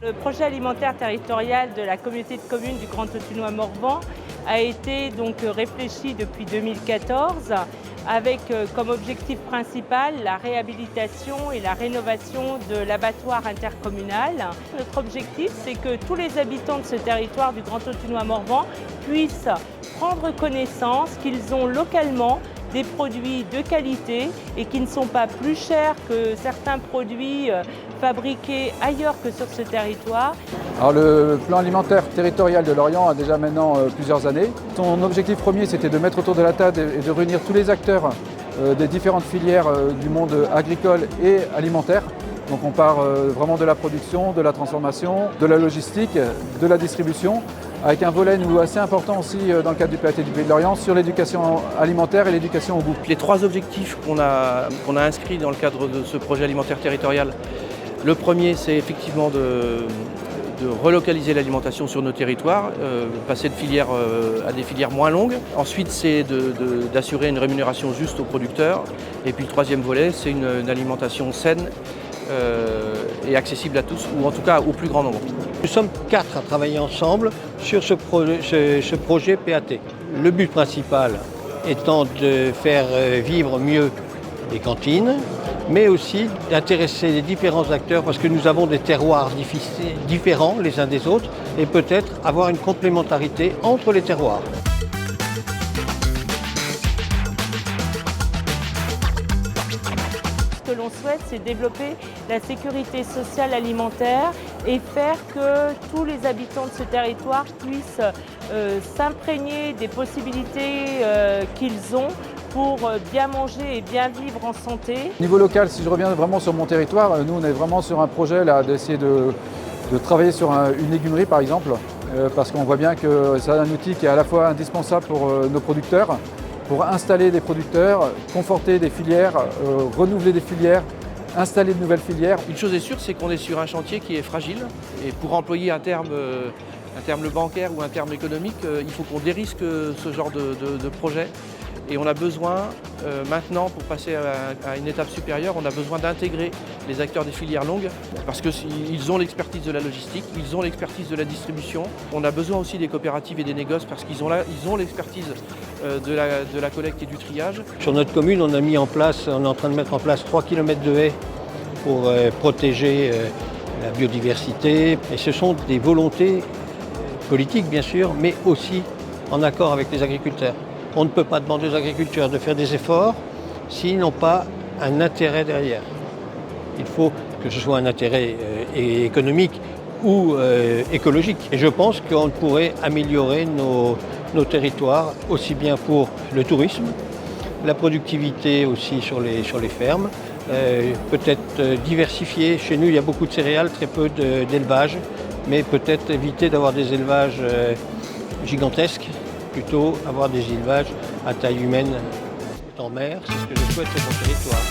Le projet alimentaire territorial de la communauté de communes du Grand Autunois-Morvan a été donc réfléchi depuis 2014 avec comme objectif principal la réhabilitation et la rénovation de l'abattoir intercommunal. Notre objectif, c'est que tous les habitants de ce territoire du Grand Autunois-Morvan puissent prendre connaissance qu'ils ont localement des produits de qualité et qui ne sont pas plus chers que certains produits fabriqués ailleurs que sur ce territoire. Alors, le plan alimentaire territorial de Lorient a déjà maintenant plusieurs années. Son objectif premier, c'était de mettre autour de la table et de réunir tous les acteurs des différentes filières du monde agricole et alimentaire. Donc on part vraiment de la production, de la transformation, de la logistique, de la distribution, avec un volet assez important aussi dans le cadre du PAT du Pays de Lorient sur l'éducation alimentaire et l'éducation au goût. Les trois objectifs qu'on a inscrits dans le cadre de ce projet alimentaire territorial, le premier, c'est effectivement de relocaliser l'alimentation sur nos territoires, passer de filières à des filières moins longues. Ensuite, c'est d'assurer une rémunération juste aux producteurs. Et puis le troisième volet, c'est une alimentation saine et accessible à tous, ou en tout cas au plus grand nombre. Nous sommes 4 à travailler ensemble sur ce projet PAT. Le but principal étant de faire vivre mieux les cantines, mais aussi d'intéresser les différents acteurs parce que nous avons des terroirs différents les uns des autres et peut-être avoir une complémentarité entre les terroirs. Ce que l'on souhaite, c'est développer la sécurité sociale alimentaire et faire que tous les habitants de ce territoire puissent s'imprégner des possibilités qu'ils ont pour bien manger et bien vivre en santé. Au niveau local, si je reviens vraiment sur mon territoire, nous on est vraiment sur un projet là d'essayer de travailler sur une légumerie par exemple, parce qu'on voit bien que c'est un outil qui est à la fois indispensable pour nos producteurs, pour installer des producteurs, conforter des filières, renouveler des filières, installer de nouvelles filières. Une chose est sûre, c'est qu'on est sur un chantier qui est fragile et pour employer un terme bancaire ou un terme économique, il faut qu'on dérisque ce genre de projet. Et on a besoin maintenant, pour passer à une étape supérieure, on a besoin d'intégrer les acteurs des filières longues parce qu'ils ont l'expertise de la logistique, ils ont l'expertise de la distribution. On a besoin aussi des coopératives et des négoces parce qu'ils ont l'expertise de la collecte et du triage. Sur notre commune, on est en train de mettre en place 3 km de haies pour protéger la biodiversité. Et ce sont des volontés politiques bien sûr, mais aussi en accord avec les agriculteurs. On ne peut pas demander aux agriculteurs de faire des efforts s'ils n'ont pas un intérêt derrière. Il faut que ce soit un intérêt économique ou écologique. Et je pense qu'on pourrait améliorer nos territoires, aussi bien pour le tourisme, la productivité aussi sur les fermes, peut-être diversifier. Chez nous, il y a beaucoup de céréales, très peu d'élevage, mais peut-être éviter d'avoir des élevages gigantesques. Plutôt avoir des élevages à taille humaine en mer, c'est ce que je souhaite pour mon territoire.